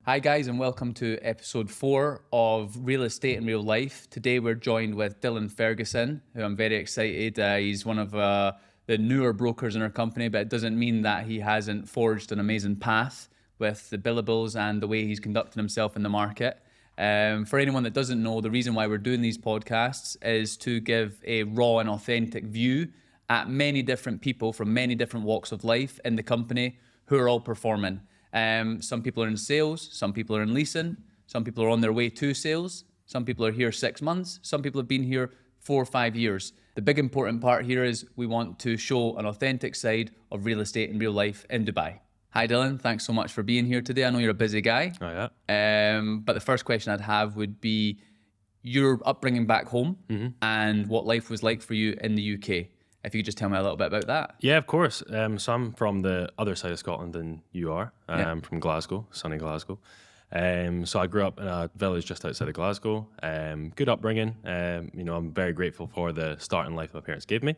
Hi guys, and welcome to episode 4 of Real Estate in Real Life. Today we're joined with Dylan Ferguson, who I'm very excited. He's one of the newer brokers in our company, but it doesn't mean that he hasn't forged an amazing path with the billables and the way he's conducting himself in the market. For anyone that doesn't know, the reason why we're doing these podcasts is to give a raw and authentic view at many different people from many different walks of life in the company who are all performing. Some people are in sales, some people are in leasing, some people are on their way to sales, some people are here 6 months, some people have been here 4 or 5 years. The big important part here is we want to show an authentic side of real estate in real life in Dubai. Hi Dylan, thanks so much for being here today. I know you're a busy guy. Oh yeah. But the first question I'd have would be your upbringing back home and what life was like for you in the UK. If you could just tell me a little bit about that. Yeah, of course. So I'm from the other side of Scotland than you are. From Glasgow, sunny Glasgow. So I grew up in a village just outside of Glasgow. Good upbringing. I'm very grateful for the start in life my parents gave me.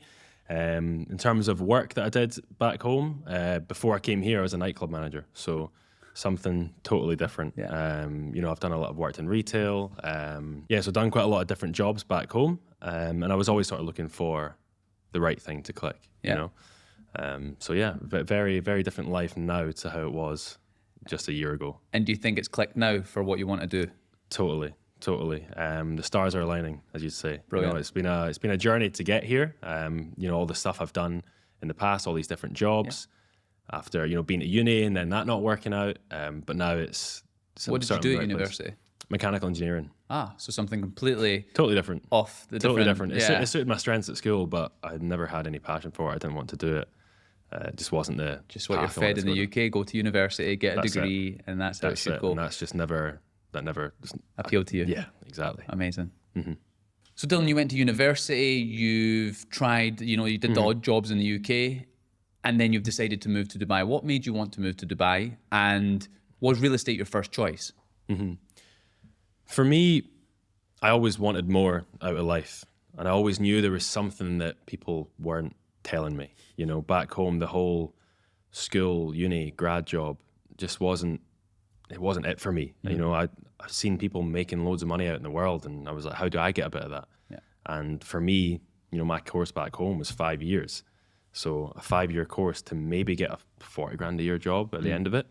In terms of work that I did back home, before I came here, I was a nightclub manager. So something totally different. Yeah. I've done a lot of work in retail. So done quite a lot of different jobs back home. And I was always sort of looking for the right thing to click, very, very different life now to how it was just a year ago. And do you think it's clicked now for what you want to do? Totally. The stars are aligning, as you'd say. Brilliant. It's been a journey to get here. All the stuff I've done in the past, all these different jobs, after being at uni and then that not working out. But now it's what did you do at university? Mechanical engineering. So something completely totally different. Off the totally different. Yeah. It suited my strengths at school, but I never had any passion for it. I didn't want to do it. It just wasn't just what you're fed in the UK. Go to university, get a degree, and that's how it should go. And that's just never appealed to you. Yeah, exactly. Amazing. Mm-hmm. So Dylan, you went to university. You've tried. You did the odd jobs in the UK, and then you've decided to move to Dubai. What made you want to move to Dubai? And was real estate your first choice? Mm-hmm. For me, I always wanted more out of life. And I always knew there was something that people weren't telling me. Back home, the whole school, uni, grad job just wasn't it for me. I've seen people making loads of money out in the world, and I was like, how do I get a bit of that? Yeah. And for me, my course back home was 5 years. So a 5-year course to maybe get a 40 grand a year job at the end of it.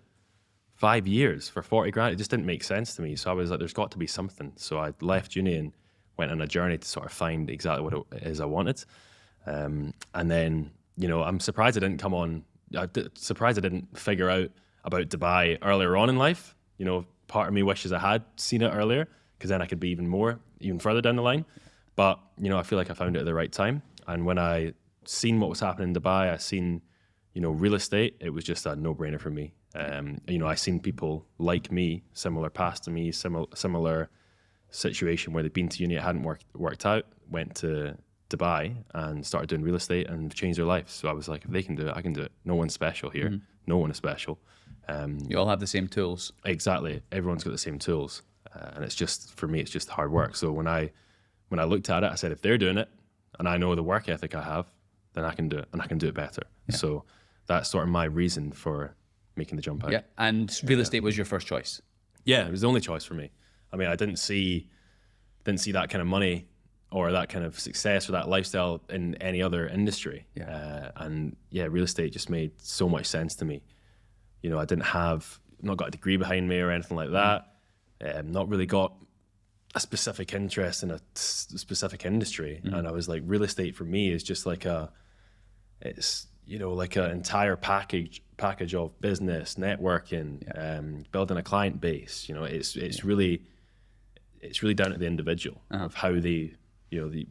5 years for 40 grand, it just didn't make sense to me. So I was like, there's got to be something. So I left uni and went on a journey to sort of find exactly what it is I wanted. And then, I'm surprised I didn't figure out about Dubai earlier on in life. Part of me wishes I had seen it earlier, because then I could be even further down the line. But, I feel like I found it at the right time. And when I seen what was happening in Dubai, I seen, real estate, it was just a no-brainer for me. I seen people like me, similar past to me, similar situation where they'd been to uni, it hadn't worked out, went to Dubai and started doing real estate and changed their life. So I was like, if they can do it, I can do it. No one's special here. Mm-hmm. No one is special. You all have the same tools. Exactly. Everyone's got the same tools. And it's just, for me, it's just hard work. So when I looked at it, I said, if they're doing it and I know the work ethic I have, then I can do it, and I can do it better. Yeah. So that's sort of my reason for making the jump out. Yeah, and real estate was your first choice. Yeah, it was the only choice for me. I mean, I didn't see that kind of money or that kind of success or that lifestyle in any other industry. Yeah. Real estate just made so much sense to me. I not got a degree behind me or anything like that. Not really got a specific interest in a specific industry. And I was like, real estate for me is just like like an entire package of business, networking, building a client base. It's really down to the individual of how they,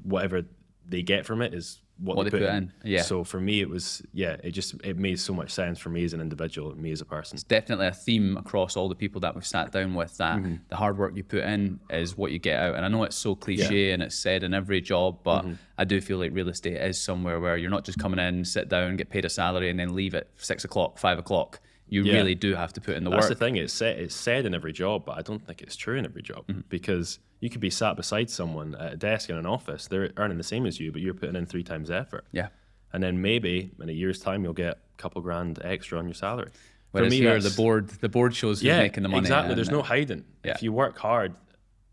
whatever they get from it is what they put in. Yeah. So for me, it was, it made so much sense for me as an individual, me as a person. It's definitely a theme across all the people that we've sat down with, that the hard work you put in is what you get out. And I know it's so cliche and it's said in every job, but I do feel like real estate is somewhere where you're not just coming in, sit down, get paid a salary and then leave at 6 o'clock, 5 o'clock. You really do have to put in the work. That's the thing. It's said in every job, but I don't think it's true in every job, because you could be sat beside someone at a desk in an office. They're earning the same as you, but you're putting in 3 times the effort. Yeah. And then maybe in a year's time, you'll get a couple grand extra on your salary. Whereas me, here, the board shows who's making the money. Exactly. There's no hiding. Yeah. If you work hard,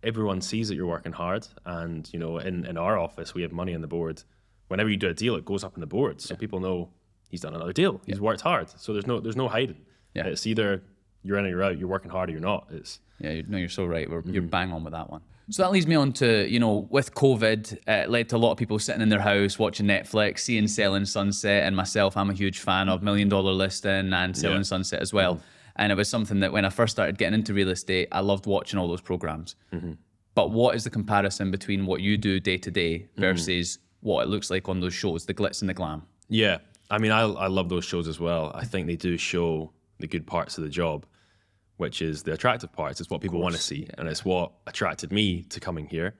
everyone sees that you're working hard. And, in our office, we have money on the board. Whenever you do a deal, it goes up on the board. So people know he's done another deal. He's worked hard. So there's no hiding. Yeah. It's either you're in or you're out. You're working hard or you're not. You're so right. You're bang on with that one. So that leads me on to, with COVID, it led to a lot of people sitting in their house watching Netflix, seeing Selling Sunset, and myself, I'm a huge fan of $1 Million Listing and Selling Sunset as well. And it was something that when I first started getting into real estate, I loved watching all those programs. But what is the comparison between what you do day to day versus what it looks like on those shows, the glitz and the glam? Yeah. I mean, I love those shows as well. I think they do show the good parts of the job, which is the attractive parts. It's what people want to see. And it's what attracted me to coming here.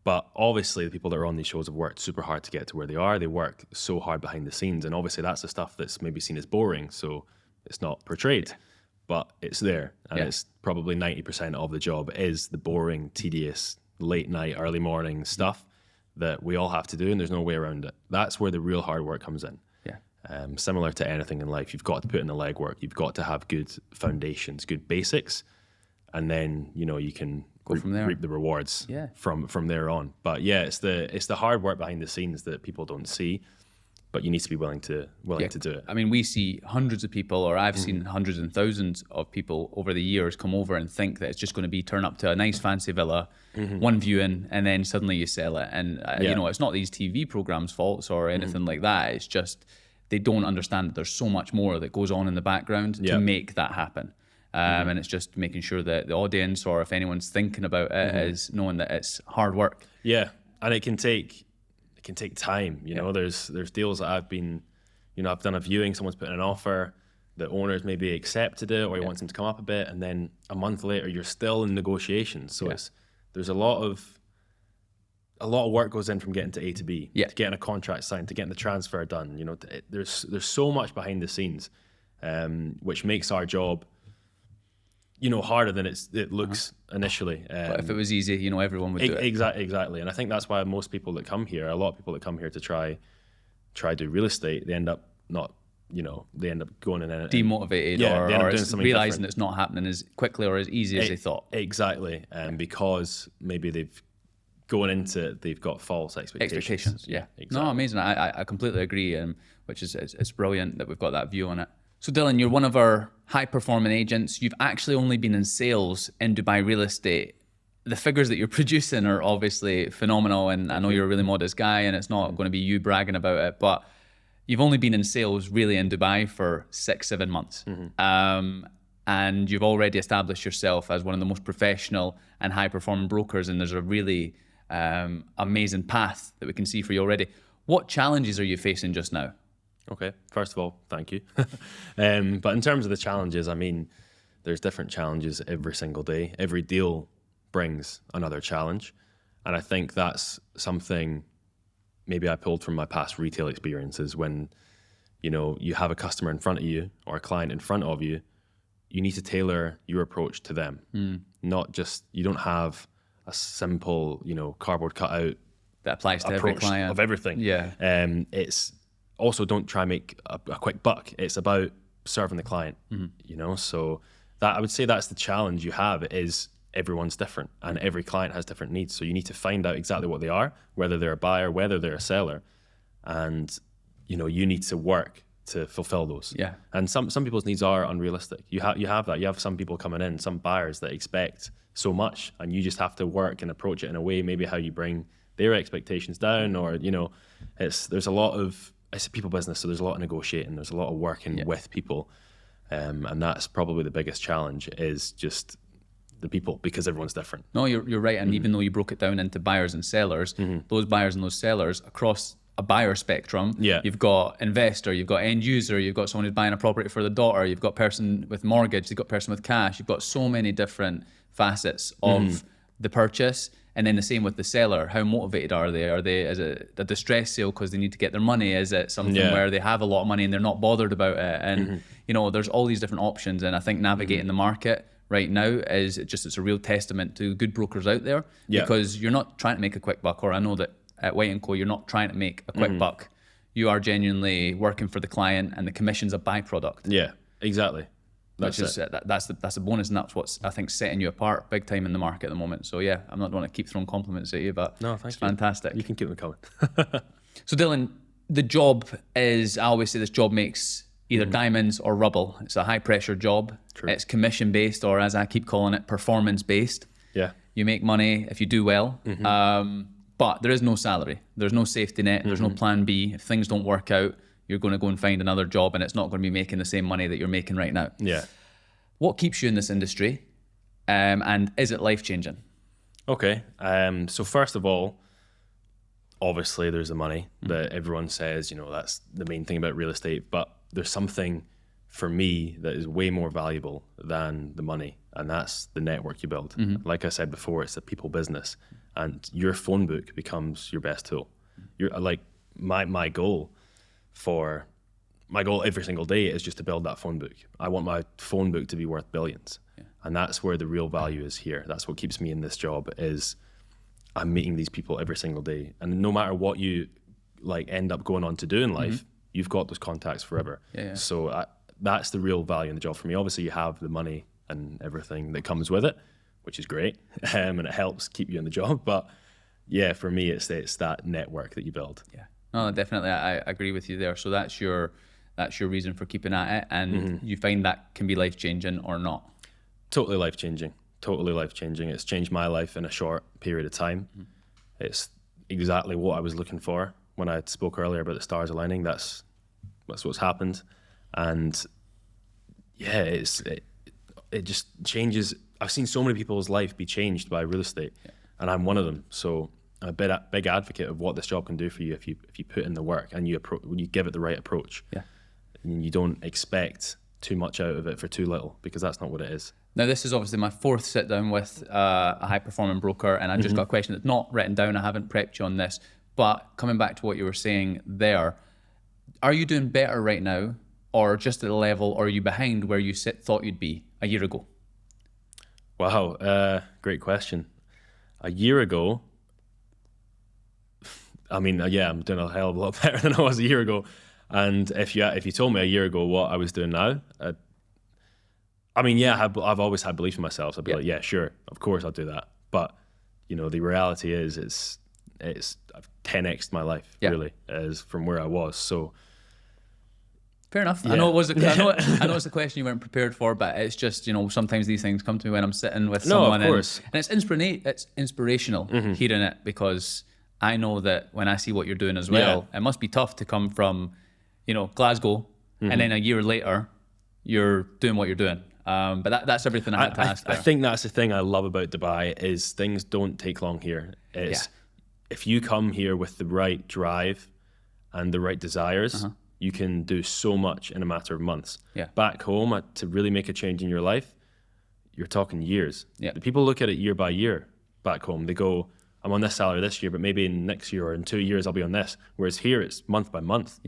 But obviously the people that are on these shows have worked super hard to get to where they are. They work so hard behind the scenes. And obviously that's the stuff that's maybe seen as boring. So it's not portrayed, but it's there. And it's probably 90% of the job is the boring, tedious, late night, early morning stuff that we all have to do. And there's no way around it. That's where the real hard work comes in. Similar to anything in life, you've got to put in the legwork. You've got to have good foundations, good basics, and then you can go from there, reap the rewards from there on. But it's the hard work behind the scenes that people don't see, but you need to be willing to do it. I mean, we see hundreds of people, or I've seen hundreds and thousands of people over the years come over and think that it's just going to be turn up to a nice fancy villa, one viewing, and then suddenly you sell it. And it's not these TV programs' faults or anything like that. It's just they don't understand that there's so much more that goes on in the background to make that happen. And it's just making sure that the audience, or if anyone's thinking about it, is knowing that it's hard work. Yeah, and it can take time. There's deals that I've been, I've done a viewing, someone's put in an offer, the owner's maybe accepted it, or he wants them to come up a bit, and then a month later you're still in negotiations. So there's a lot of work goes in from getting to A to B, to getting a contract signed, to getting the transfer done. There's so much behind the scenes, which makes our job, harder than it looks initially. But if it was easy, everyone would do it. Exactly. And I think that's why most people that come here, a lot of people that come here to try do real estate, they end up not, they end up going in and demotivated, or realizing it's not happening as quickly or as easy as they thought. Exactly. Because maybe they've got false expectations. Yeah. Exactly. No, amazing. I completely agree, which is it's brilliant that we've got that view on it. So Dylan, you're one of our high performing agents. You've actually only been in sales in Dubai real estate. The figures that you're producing are obviously phenomenal, and I know you're a really modest guy, and it's not going to be you bragging about it, but you've only been in sales really in Dubai for 6-7 months. And you've already established yourself as one of the most professional and high performing brokers, and there's a really amazing path that we can see for you already. What challenges are you facing just now? Okay, first of all, thank you. But in terms of the challenges, I mean, there's different challenges every single day. Every deal brings another challenge. And I think that's something maybe I pulled from my past retail experiences. When, you have a customer in front of you or a client in front of you, you need to tailor your approach to them. Not just, you don't have a simple, cardboard cutout that applies to every client of everything. It's also, don't try and make a quick buck. It's about serving the client, so that, I would say that's the challenge you have, is everyone's different and every client has different needs. So you need to find out exactly what they are, whether they're a buyer, whether they're a seller, and you need to work to fulfill those. And some people's needs are unrealistic. You have that. You have some people coming in, some buyers that expect so much, and you just have to work and approach it in a way, maybe how you bring their expectations down, or there's a lot of, it's a people business, so there's a lot of negotiating, there's a lot of working with people, and that's probably the biggest challenge, is just the people, because everyone's different. No, you're right. And even though you broke it down into buyers and sellers, those buyers and those sellers across a buyer spectrum, you've got investor, you've got end user, you've got someone who's buying a property for the daughter, you've got person with mortgage, you've got person with cash, you've got so many different facets of the purchase. And then the same with the seller. How motivated are they? Is it a distress sale because they need to get their money? Is it something where they have a lot of money and they're not bothered about it? And there's all these different options. And I think navigating the market right now it's a real testament to good brokers out there, because you're not trying to make a quick buck. Or I know that at White & Co, you're not trying to make a quick buck. You are genuinely working for the client, and the commission's a byproduct. Exactly. That's the bonus, and that's what's, I think, setting you apart big time in the market at the moment. So yeah, I'm not going to keep throwing compliments at you, but No, thank it's you. fantastic. You can keep them coming. So Dylan, the job is, I always say this job makes either diamonds or rubble. It's a high pressure job. True. It's commission based, or as I keep calling it, performance based. Yeah. You make money if you do well, but there is no salary. There's no safety net. There's no plan B. If things don't work out, you're going to go and find another job, and it's not going to be making the same money that you're making right now. Yeah. What keeps you in this industry, and is it life-changing? Okay. So first of all, obviously there's the money that everyone says, you know, that's the main thing about real estate, but there's something for me that is way more valuable than the money, and that's the network you build. Like I said before, it's a people business, and your phone book becomes your best tool. You're like my goal every single day is just to build that phone book. I want my phone book to be worth billions. And that's where the real value is here. That's what keeps me in this job, is I'm meeting these people every single day. And no matter what you like end up going on to do in life, you've got those contacts forever. So that's the real value in the job for me. Obviously you have the money and everything that comes with it, which is great. And it helps keep you in the job. But yeah, for me, it's that network that you build. Yeah, no, definitely. I agree with you there. So that's your reason for keeping at it, and you find that can be life-changing or not? Totally life-changing. Totally life-changing. It's changed my life in a short period of time. It's exactly what I was looking for when I spoke earlier about the stars aligning. That's what's happened. And yeah, it just changes. I've seen so many people's life be changed by real estate, and I'm one of them. So I'm a big advocate of what this job can do for you if you put in the work and you give it the right approach. Yeah. And you don't expect too much out of it for too little, because that's not what it is. Now, this is obviously my fourth sit down with a high performing broker, and I just got a question that's not written down. I haven't prepped you on this, but coming back to what you were saying there, are you doing better right now, or just at the level, or are you behind where you thought you'd be a year ago? Wow, great question. A year ago, I mean, yeah, I'm doing a hell of a lot better than I was a year ago. And if you told me a year ago what I was doing now, I mean, yeah, I've always had belief in myself. So I'd be like, yeah, sure, of course I'll do that. But you know, the reality is, I've 10x'd my life really, as from where I was. So fair enough. Yeah. I know it was. I know it's a question you weren't prepared for, but it's just, you know, sometimes these things come to me when I'm sitting with someone, and it's inspirational hearing it, because I know that when I see what you're doing as well, it must be tough to come from, you know, Glasgow, and then a year later, you're doing what you're doing. But that's everything I had to ask there. I think that's the thing I love about Dubai, is things don't take long here. If you come here with the right drive and the right desires, you can do so much in a matter of months. Back home, to really make a change in your life, you're talking years. The people look at it year by year back home. They go, I'm on this salary this year, but maybe in next year or in 2 years I'll be on this. Whereas here it's month by month.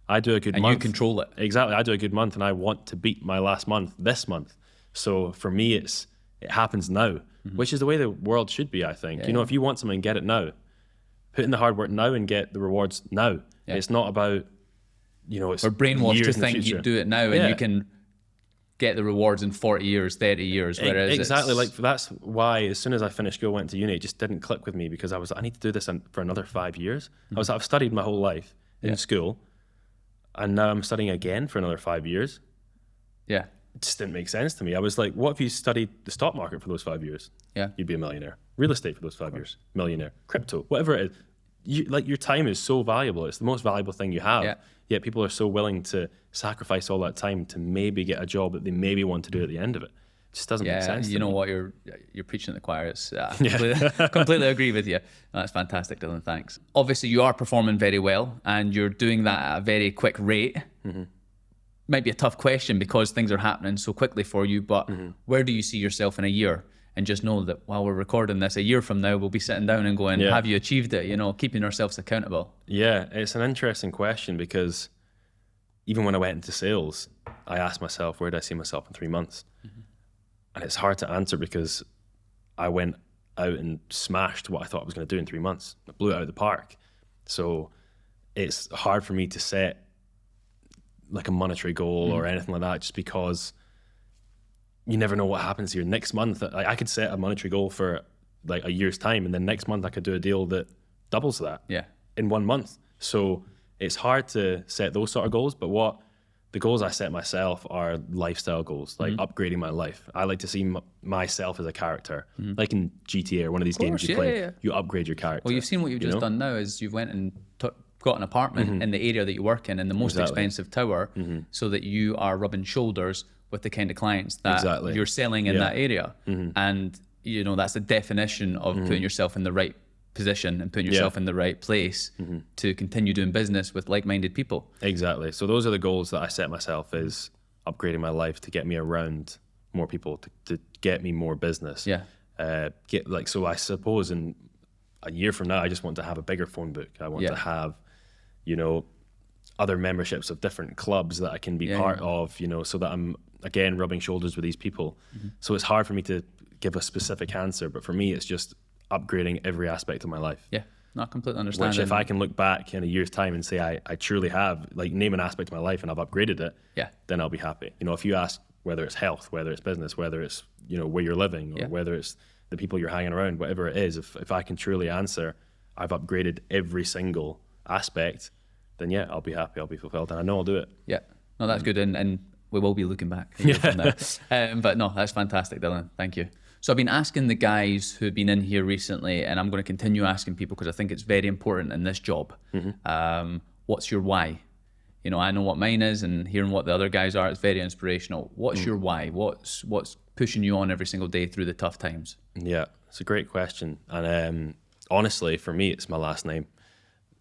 I do a good month. And you control it. Exactly. I do a good month, and I want to beat my last month this month. So for me, it happens now, which is the way the world should be, I think. You know, if you want something, get it now. Put in the hard work now and get the rewards now. It's not about, you know, it's we're brainwashed to think you you do it now and you can get the rewards in 40 years, 30 years. Whereas exactly, like that's why as soon as I finished school, went to uni, it just didn't click with me, because I was like, I need to do this for another 5 years. I've studied my whole life in school, and now I'm studying again for another 5 years. It just didn't make sense to me. I was like, what if you studied the stock market for those 5 years? You'd be a millionaire. Real estate for those 5 years, millionaire. Crypto, whatever it is. Your time is so valuable. It's the most valuable thing you have. Yet people are so willing to sacrifice all that time to maybe get a job that they maybe want to do at the end of it. It just doesn't make sense. You know what, you're preaching at the choir. It's, completely agree with you. That's fantastic, Dylan. Thanks. Obviously, you are performing very well, and you're doing that at a very quick rate. Might be a tough question because things are happening so quickly for you, but where do you see yourself in a year? And just know that while we're recording this, a year from now, we'll be sitting down and going, have you achieved it? You know, keeping ourselves accountable. Yeah, it's an interesting question, because even when I went into sales, I asked myself, where do I see myself in 3 months? And it's hard to answer, because I went out and smashed what I thought I was going to do in 3 months. I blew it out of the park. So it's hard for me to set like a monetary goal or anything like that, just because you never know what happens here. Next month, I could set a monetary goal for like a year's time, and then next month I could do a deal that doubles that in 1 month. So it's hard to set those sort of goals, but the goals I set myself are lifestyle goals, like upgrading my life. I like to see myself as a character, like in GTA or one of these games you play. You upgrade your character. Well, you've seen what you've just done now is you've went and got an apartment in the area that you work in the most expensive tower, so that you are rubbing shoulders with the kind of clients that you're selling in that area. And, you know, that's the definition of putting yourself in the right position and putting yourself in the right place to continue doing business with like-minded people. Exactly. So those are the goals that I set myself, is upgrading my life to get me around more people, to get me more business. So I suppose in a year from now, I just want to have a bigger phone book. I want to have, you know, other memberships of different clubs that I can be part of, you know, so that I'm, again, rubbing shoulders with these people. So it's hard for me to give a specific answer, but for me, it's just upgrading every aspect of my life. Yeah, no, I completely understand. Which if I can look back in a year's time and say I truly have, like, name an aspect of my life and I've upgraded it, then I'll be happy. You know, if you ask whether it's health, whether it's business, whether it's, you know, where you're living, or whether it's the people you're hanging around, whatever it is, if I can truly answer, I've upgraded every single aspect, then I'll be happy, I'll be fulfilled, and I know I'll do it. Yeah, no, that's good, and we will be looking back from there. But no, that's fantastic, Dylan. Thank you. So I've been asking the guys who've been in here recently, and I'm going to continue asking people because I think it's very important in this job. What's your why? You know, I know what mine is, and hearing what the other guys are, it's very inspirational. What's your why? What's pushing you on every single day through the tough times? Yeah, it's a great question. And honestly, for me, it's my last name.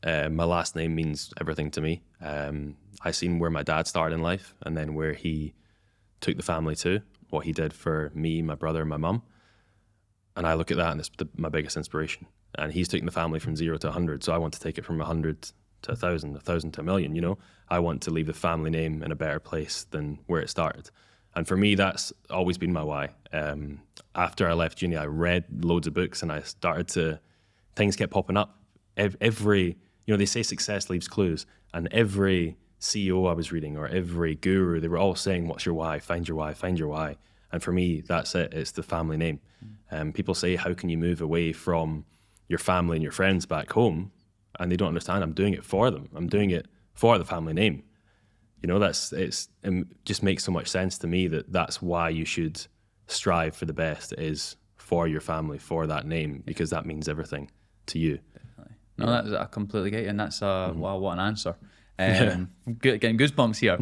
My last name means everything to me. I seen where my dad started in life, and then where he took the family to, what he did for me, my brother, and my mum. And I look at that, and it's my biggest inspiration. And he's taking the family from 0 to 100, so I want to take it from 100 to 1,000, 1,000 to 1,000,000, you know? I want to leave the family name in a better place than where it started. And for me, that's always been my why. After I left uni, I read loads of books, and I started to, things kept popping up. Every, you know, they say success leaves clues, and every CEO I was reading, or every guru, they were all saying, what's your why? Find your why, find your why. And for me, that's it. It's the family name. People say, how can you move away from your family and your friends back home? And they don't understand. I'm doing it for them. I'm doing it for the family name. You know, it just makes so much sense to me that that's why you should strive for the best, is for your family, for that name, because that means everything to you. Definitely. No, I completely get you, and that's wow, what an answer. Getting goosebumps here.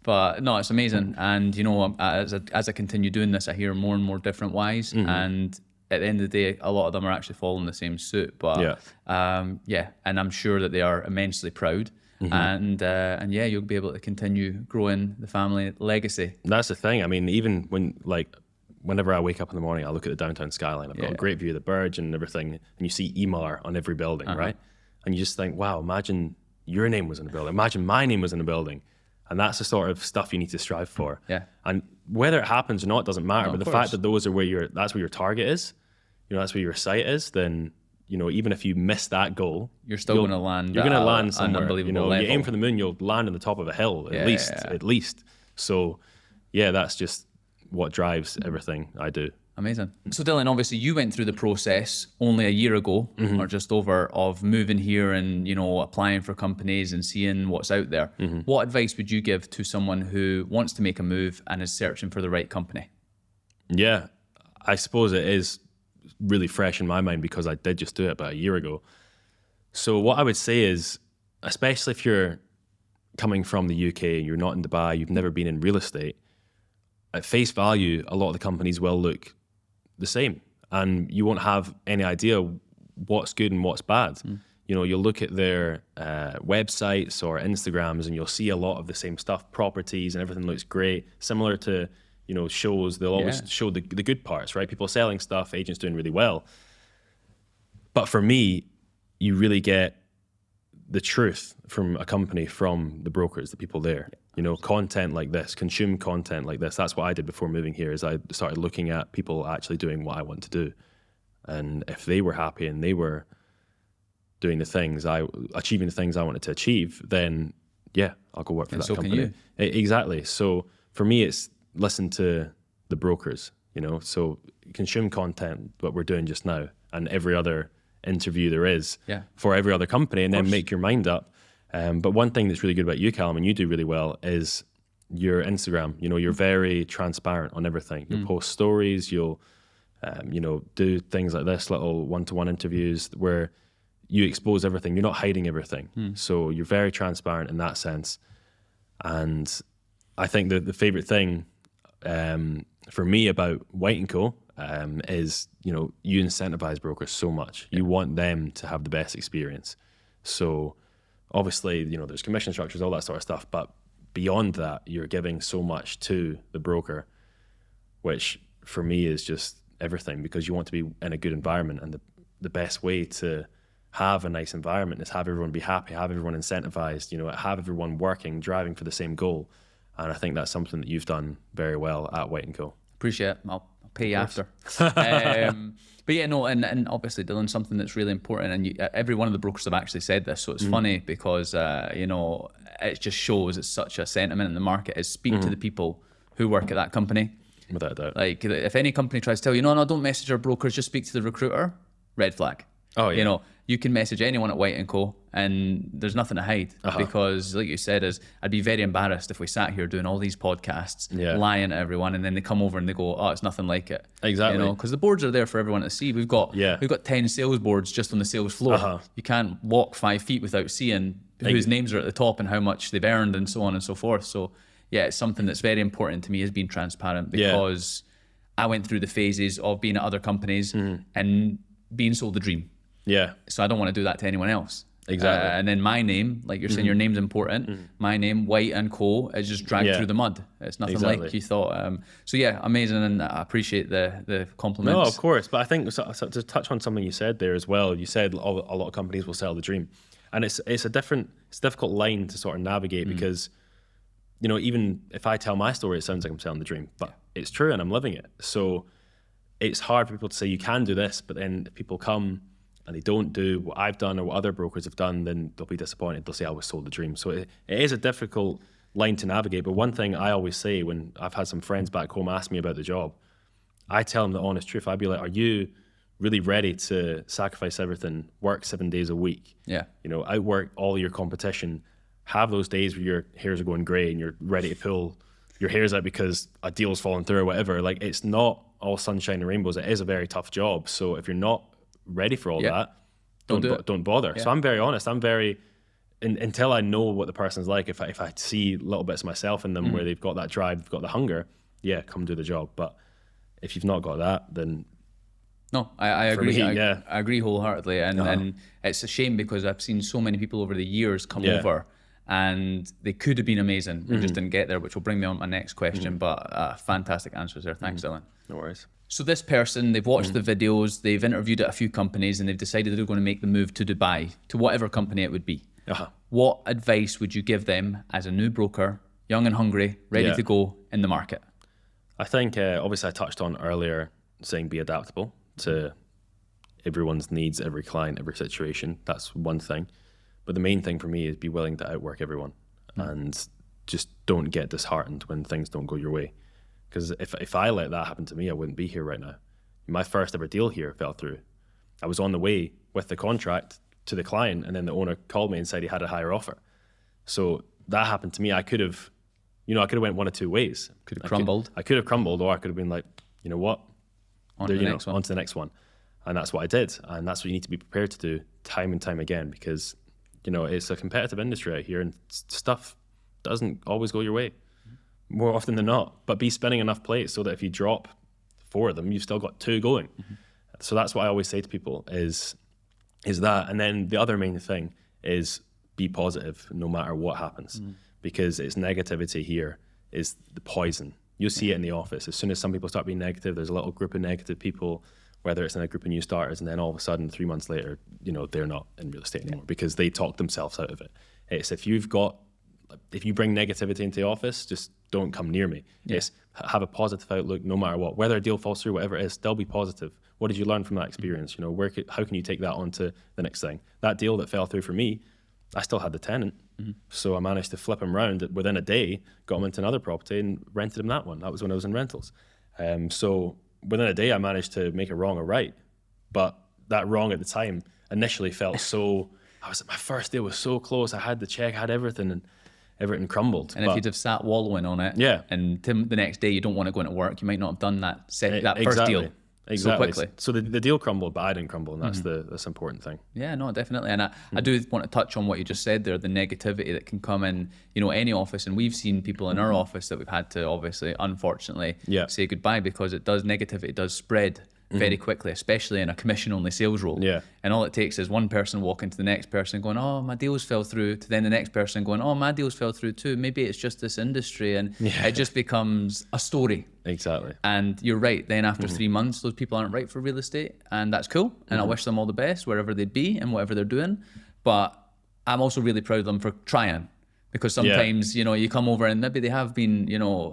But no, it's amazing. And you know, as I continue doing this, I hear more and more different whys, and at the end of the day, a lot of them are actually following the same suit. But and I'm sure that they are immensely proud. And you'll be able to continue growing the family legacy. That's the thing. I mean, even whenever I wake up in the morning, I look at the downtown skyline. I've got a great view of the Burge and everything, and you see Emar on every building, right? And you just think, wow, imagine your name was in the building. Imagine my name was in the building. And that's the sort of stuff you need to strive for. Yeah. And whether it happens or not doesn't matter. But the fact that those are that's where your target is, you know, that's where your sight is, then, you know, even if you miss that goal, you're still going to land. You're going to land somewhere. An unbelievable you know, level. You aim for the moon, you'll land on the top of a hill at least. So, yeah, that's just what drives everything I do. Amazing. So Dylan, obviously you went through the process only a year ago or just over of moving here and, you know, applying for companies and seeing what's out there. What advice would you give to someone who wants to make a move and is searching for the right company? Yeah, I suppose it is really fresh in my mind because I did just do it about a year ago. So what I would say is, especially if you're coming from the UK, you're not in Dubai, you've never been in real estate, at face value, a lot of the companies will look the same, and you won't have any idea what's good and what's bad. You know, you'll look at their websites or Instagrams, and you'll see a lot of the same stuff, properties, and everything looks great. Similar to, you know, shows, they'll always show the good parts, right? People selling stuff, agents doing really well. But for me, you really get the truth from a company, from the brokers, the people there. You know, content like this, consume content like this. That's what I did before moving here, is I started looking at people actually doing what I want to do. And if they were happy and they were doing the things, achieving the things I wanted to achieve, then yeah, I'll go work for And that so can company. you. Exactly. So for me, it's listen to the brokers, you know, so consume content, what we're doing just now, and every other interview there is for every other company, and then make your mind up. But one thing that's really good about you, Calum, and you do really well, is your Instagram. You know, you're very transparent on everything. You'll post stories, you'll, you know, do things like this, little one-to-one interviews where you expose everything. You're not hiding everything. So you're very transparent in that sense. And I think the favorite thing for me about White & Co is, you know, you incentivize brokers so much. You want them to have the best experience. So obviously, you know, there's commission structures, all that sort of stuff, but beyond that, you're giving so much to the broker, which for me is just everything, because you want to be in a good environment, and the best way to have a nice environment is have everyone be happy, have everyone incentivized, you know, have everyone working, driving for the same goal. And I think that's something that you've done very well at White & Co. Appreciate it. I'll pay you after. But yeah, no, and obviously, Dylan, something that's really important, and every one of the brokers have actually said this, so it's funny because, you know, it just shows it's such a sentiment in the market, is speak to the people who work at that company. Without a doubt. Like, if any company tries to tell you, no, don't message our brokers, just speak to the recruiter, red flag. Oh, yeah. You know, you can message anyone at White & Co. and there's nothing to hide because, like you said, I'd be very embarrassed if we sat here doing all these podcasts, lying to everyone, and then they come over and they go, oh, it's nothing like it. Exactly. You know, because the boards are there for everyone to see. We've got 10 sales boards just on the sales floor. You can't walk 5 feet without seeing whose names are at the top and how much they've earned and so on and so forth. So yeah, it's something that's very important to me, is being transparent, because I went through the phases of being at other companies and being sold the dream. Yeah. So I don't want to do that to anyone else. Exactly. And then my name, like you're saying, your name's important. My name, White & Co, is just dragged through the mud. It's nothing like you thought. So yeah, amazing, and I appreciate the compliments. No, of course. But I think so to touch on something you said there as well, you said a lot of companies will sell the dream. And it's a difficult line to sort of navigate because, you know, even if I tell my story, it sounds like I'm selling the dream, but it's true and I'm living it. So it's hard for people to say you can do this, but then if people come and they don't do what I've done or what other brokers have done, then they'll be disappointed. They'll say I was sold the dream. So it is a difficult line to navigate. But one thing I always say when I've had some friends back home ask me about the job, I tell them the honest truth. I'd be like, are you really ready to sacrifice everything, work 7 days a week? Yeah. You know, outwork all your competition, have those days where your hairs are going grey and you're ready to pull your hairs out because a deal's fallen through or whatever. Like, it's not all sunshine and rainbows. It is a very tough job. So if you're not ready for all that, don't bother. So I'm very honest. I'm very until I know what the person's like. If I see little bits of myself in them where they've got that drive, they've got the hunger, come do the job. But if you've not got that, then no, I agree. Me, I agree wholeheartedly, and it's a shame because I've seen so many people over the years come over, and they could have been amazing and just didn't get there, which will bring me on to my next question. But fantastic answers there. Thanks, Dylan. No worries. So this person, they've watched the videos, they've interviewed at a few companies, and they've decided they're going to make the move to Dubai, to whatever company it would be. What advice would you give them as a new broker, young and hungry, ready to go in the market? I think, obviously I touched on earlier saying be adaptable to everyone's needs, every client, every situation. That's one thing. But the main thing for me is be willing to outwork everyone and just don't get disheartened when things don't go your way. Because if I let that happen to me, I wouldn't be here right now. My first ever deal here fell through. I was on the way with the contract to the client, and then the owner called me and said he had a higher offer. So that happened to me. I could have went one of two ways. Could have crumbled. I could have crumbled, or I could have been like, you know what? On to the next one. And that's what I did. And that's what you need to be prepared to do time and time again, because, you know, it's a competitive industry out here and stuff doesn't always go your way. More often than not, but be spinning enough plates so that if you drop 4 of them, you've still got 2 going. So that's what I always say to people is that. And then the other main thing is be positive no matter what happens, because it's negativity here is the poison. You'll see it in the office. As soon as some people start being negative, there's a little group of negative people, whether it's in a group of new starters, and then all of a sudden 3 months later, you know, they're not in real estate anymore because they talked themselves out of it. It's if you bring negativity into the office, just don't come near me. Yes, have a positive outlook no matter what. Whether a deal falls through, whatever it is, still be positive. What did you learn from that experience? You know, how can you take that on to the next thing? That deal that fell through for me, I still had the tenant. So I managed to flip him round within a day, got him into another property and rented him that one. That was when I was in rentals. So within a day, I managed to make a wrong a right. But that wrong at the time initially felt so, my first deal was so close. I had the check, I had everything, and everything crumbled. And if you'd have sat wallowing on it, and the next day you don't want to go into work, you might not have done that first deal. Exactly. So quickly. So the deal crumbled, but I didn't crumble, and that's the important thing. Yeah, no, definitely. And I do want to touch on what you just said there, the negativity that can come in, any office. And we've seen people in our office that we've had to obviously, unfortunately, say goodbye, because negativity does spread very quickly, especially in a commission-only sales role. Yeah. And all it takes is one person walking to the next person going, oh, my deals fell through, to then the next person going, oh, my deals fell through too. Maybe it's just this industry. And it just becomes a story. Exactly. And you're right. Then after 3 months, those people aren't right for real estate. And that's cool. And I wish them all the best wherever they'd be and whatever they're doing. But I'm also really proud of them for trying. Because sometimes, you come over and maybe they have been,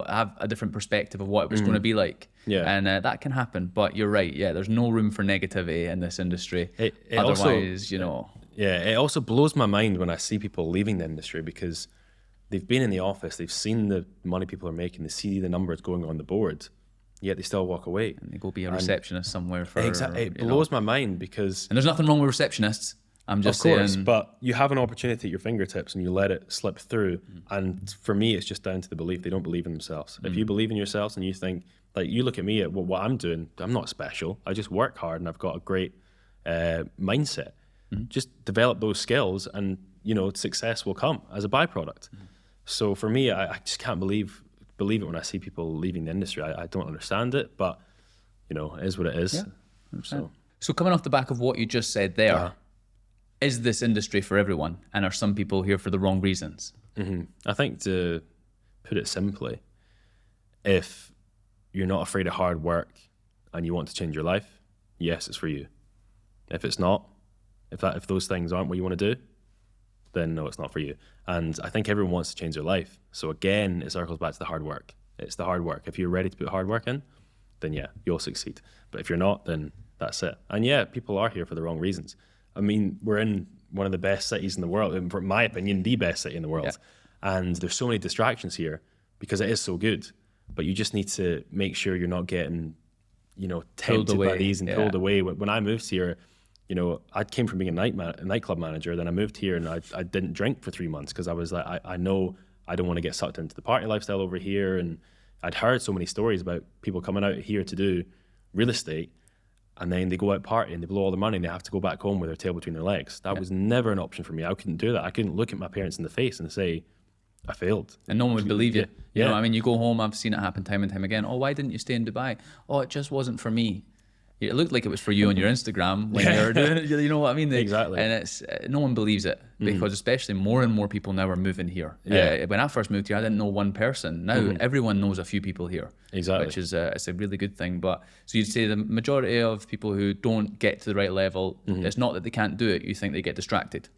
have a different perspective of what it was going to be like. Yeah. And that can happen. But you're right. Yeah, there's no room for negativity in this industry. Otherwise, it also blows my mind when I see people leaving the industry because they've been in the office, they've seen the money people are making, they see the numbers going on the board, yet they still walk away. And they go be a receptionist somewhere for... Exactly. It blows my mind because... And there's nothing wrong with receptionists. I'm just saying... Of course, but you have an opportunity at your fingertips and you let it slip through. And for me, it's just down to the belief. They don't believe in themselves. If you believe in yourselves and you think, like you look at me at what I'm doing, I'm not special. I just work hard and I've got a great mindset. Just develop those skills and, success will come as a byproduct. So for me, I just can't believe it when I see people leaving the industry. I don't understand it, but, it is what it is. Yeah, so coming off the back of what you just said there, is this industry for everyone? And are some people here for the wrong reasons? I think to put it simply, if you're not afraid of hard work and you want to change your life, yes, it's for you. If it's not, if those things aren't what you want to do, then no, it's not for you. And I think everyone wants to change their life. So again, it circles back to the hard work. It's the hard work. If you're ready to put hard work in, then yeah, you'll succeed. But if you're not, then that's it. And yeah, people are here for the wrong reasons. I mean, we're in one of the best cities in the world, in my opinion, the best city in the world. Yeah. And there's so many distractions here because it is so good. But you just need to make sure you're not getting, tempted by these and pulled away. When I moved here, I came from being a nightclub manager. Then I moved here and I didn't drink for 3 months because I was like, I know I don't want to get sucked into the party lifestyle over here. And I'd heard so many stories about people coming out here to do real estate. And then they go out partying and they blow all the money and they have to go back home with their tail between their legs. That was never an option for me. I couldn't do that. I couldn't look at my parents in the face and say, I failed. And no one would believe you. You know, I mean, you go home, I've seen it happen time and time again. Oh, why didn't you stay in Dubai? Oh, it just wasn't for me. It looked like it was for you on your Instagram when you were doing it. You know what I mean? Exactly. And it's no one believes it because especially more and more people now are moving here. When I first moved here, I didn't know one person. Now everyone knows a few people here. Exactly. Which is it's a really good thing. But so you'd say the majority of people who don't get to the right level, it's not that they can't do it. You think they get distracted.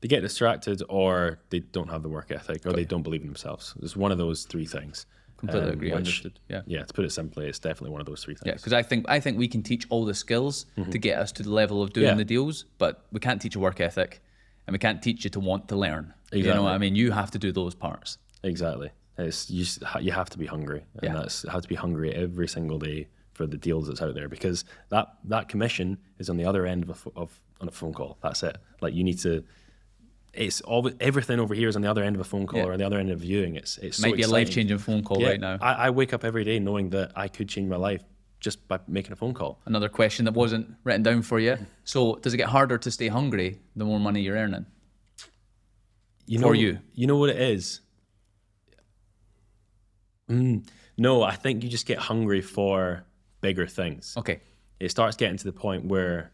They get distracted, or they don't have the work ethic, or they don't believe in themselves. It's one of those three things. Completely agree. Understood. Yeah. To put it simply, it's definitely one of those three things. Yeah, because I think we can teach all the skills to get us to the level of doing the deals, but we can't teach a work ethic, and we can't teach you to want to learn. Exactly. You know what I mean? You have to do those parts. Exactly. You have to be hungry, and you have to be hungry every single day for the deals that's out there, because that commission is on the other end of on a phone call. That's it. Like you need to. It's all everything over here is on the other end of a phone call or on the other end of viewing. It's might so be a life-changing phone call right now. I wake up every day knowing that I could change my life just by making a phone call. Another question that wasn't written down for you. So does it get harder to stay hungry the more money you're earning? You know what it is? No, I think you just get hungry for bigger things. Okay. It starts getting to the point where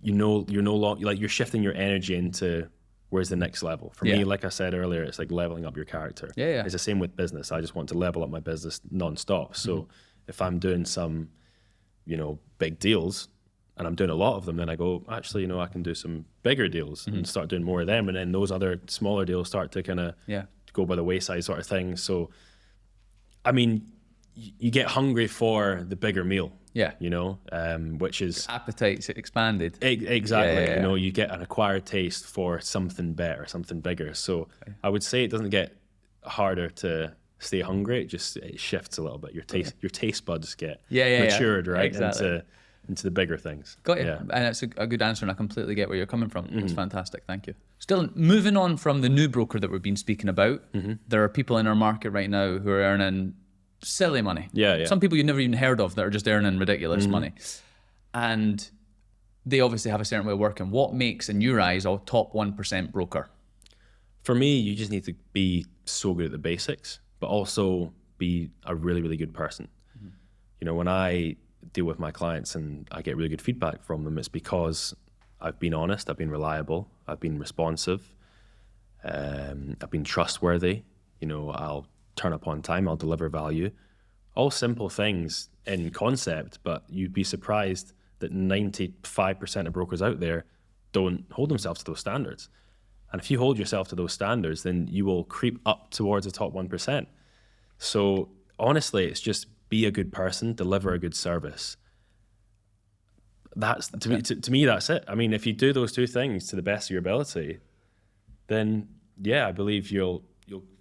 you're no longer like you're shifting your energy into where's the next level. For me, like I said earlier, it's like leveling up your character. Yeah. It's the same with business. I just want to level up my business non-stop. So if I'm doing some, big deals and I'm doing a lot of them, then I go, actually, I can do some bigger deals and start doing more of them. And then those other smaller deals start to kind of go by the wayside sort of thing. So, I mean, you get hungry for the bigger meal. Yeah. You know, which is Appetite's expanded. exactly. Yeah. You know, you get an acquired taste for something better, something bigger. So I would say it doesn't get harder to stay hungry. It shifts a little bit. Your taste buds get matured, right? Exactly. Into the bigger things. Got you. Yeah. And it's a good answer, and I completely get where you're coming from. It's fantastic. Thank you. Still, moving on from the new broker that we've been speaking about, there are people in our market right now who are earning silly money. Yeah. Some people you've never even heard of that are just earning ridiculous money. And they obviously have a certain way of working. What makes, in your eyes, a top 1% broker? For me, you just need to be so good at the basics, but also be a really, really good person. You know, when I deal with my clients and I get really good feedback from them, it's because I've been honest, I've been reliable, I've been responsive, I've been trustworthy. You know, I'll turn up on time, I'll deliver value. All simple things in concept, but you'd be surprised that 95% of brokers out there don't hold themselves to those standards. And if you hold yourself to those standards, then you will creep up towards the top 1%. So honestly, it's just be a good person, deliver a good service. That's to me, that's it. I mean, if you do those two things to the best of your ability, then yeah, I believe you'll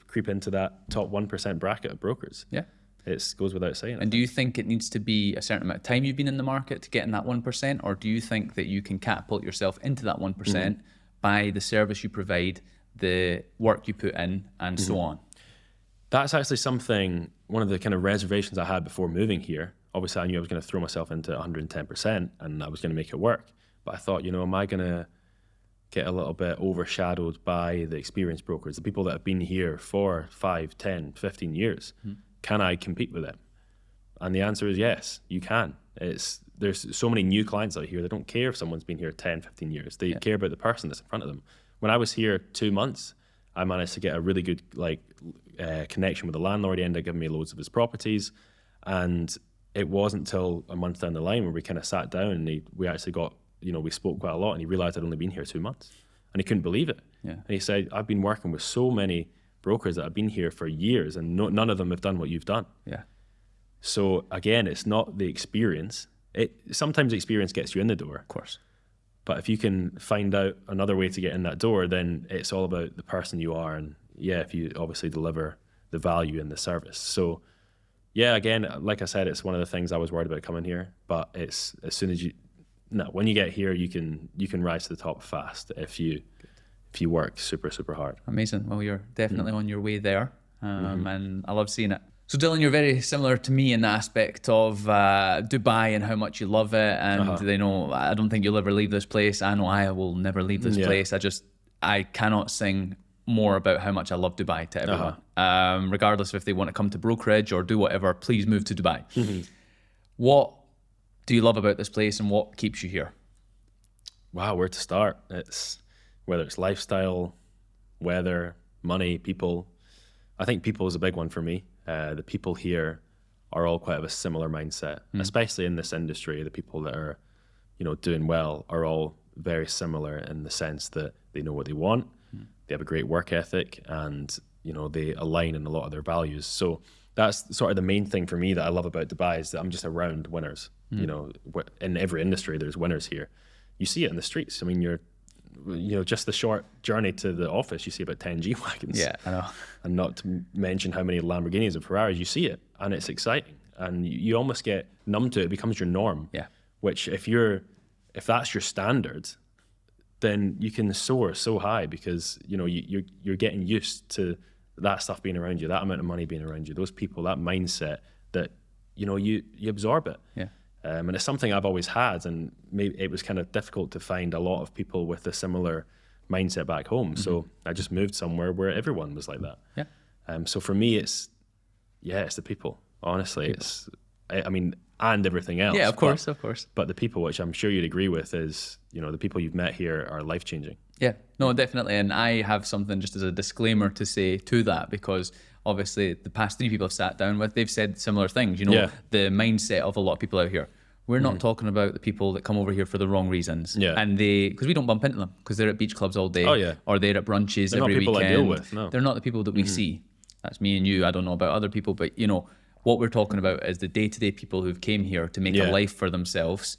creep into that top 1% bracket of brokers. Yeah. It goes without saying. And do you think it needs to be a certain amount of time you've been in the market to get in that 1%? Or do you think that you can catapult yourself into that 1% by the service you provide, the work you put in, and so on? That's actually something, one of the kind of reservations I had before moving here. Obviously, I knew I was going to throw myself into 110% and I was going to make it work. But I thought, you know, am I going to get a little bit overshadowed by the experienced brokers, the people that have been here for 5, 10, 15 years? Can I compete with them? And the answer is yes, you can. There's so many new clients out here that don't care if someone's been here 10, 15 years. They care about the person that's in front of them. When I was here 2 months, I managed to get a really good connection with the landlord. He ended up giving me loads of his properties. And it wasn't until a month down the line where we kind of sat down and we actually got, you know, we spoke quite a lot, and he realized I'd only been here 2 months. And he couldn't believe it. Yeah. And he said, I've been working with so many brokers that have been here for years and none of them have done what you've done. Yeah. So again, it's not the experience. Sometimes experience gets you in the door. Of course. But if you can find out another way to get in that door, then it's all about the person you are. And yeah, if you obviously deliver the value and the service. So yeah, again, like I said, it's one of the things I was worried about coming here, but it's as soon as when you get here, you can rise to the top fast if you work super, super hard. Amazing. Well, you're definitely on your way there. And I love seeing it. So Dylan, you're very similar to me in the aspect of Dubai and how much you love it. And they know, I don't think you'll ever leave this place. I know I will never leave this place. I cannot sing more about how much I love Dubai to everyone. Regardless of if they want to come to Brokerage or do whatever, please move to Dubai. What do you love about this place and what keeps you here? Wow, where to start? Whether it's lifestyle, weather, money, people. I think people is a big one for me. The people here are all quite of a similar mindset, especially in this industry. The people that are, doing well are all very similar in the sense that they know what they want, they have a great work ethic, and they align in a lot of their values. So that's sort of the main thing for me that I love about Dubai, is that I'm just around winners. In every industry, there's winners here. You see it in the streets. I mean, just the short journey to the office, you see about 10 G-Wagons. Yeah, I know. And not to mention how many Lamborghinis and Ferraris, you see it, and it's exciting. And you almost get numb to it. It becomes your norm. Yeah. Which if that's your standard, then you can soar so high because, you're getting used to that stuff being around you, that amount of money being around you, those people, that mindset that, you absorb it. Yeah. And it's something I've always had, and maybe it was kind of difficult to find a lot of people with a similar mindset back home. So I just moved somewhere where everyone was like that. Yeah. So for me, it's the people. Honestly, and everything else. Yeah, of course. But the people, which I'm sure you'd agree with, is the people you've met here are life changing. Yeah, no, definitely. And I have something just as a disclaimer to say to that, because obviously the past 3 people I've sat down with, they've said similar things, the mindset of a lot of people out here. We're not talking about the people that come over here for the wrong reasons. Yeah. And because we don't bump into them, because they're at beach clubs all day. Oh, yeah. Or they're at brunches every weekend. They're not people I deal with, no. They're not the people that we see. That's me and you. I don't know about other people, but What we're talking about is the day-to-day people who've came here to make a life for themselves.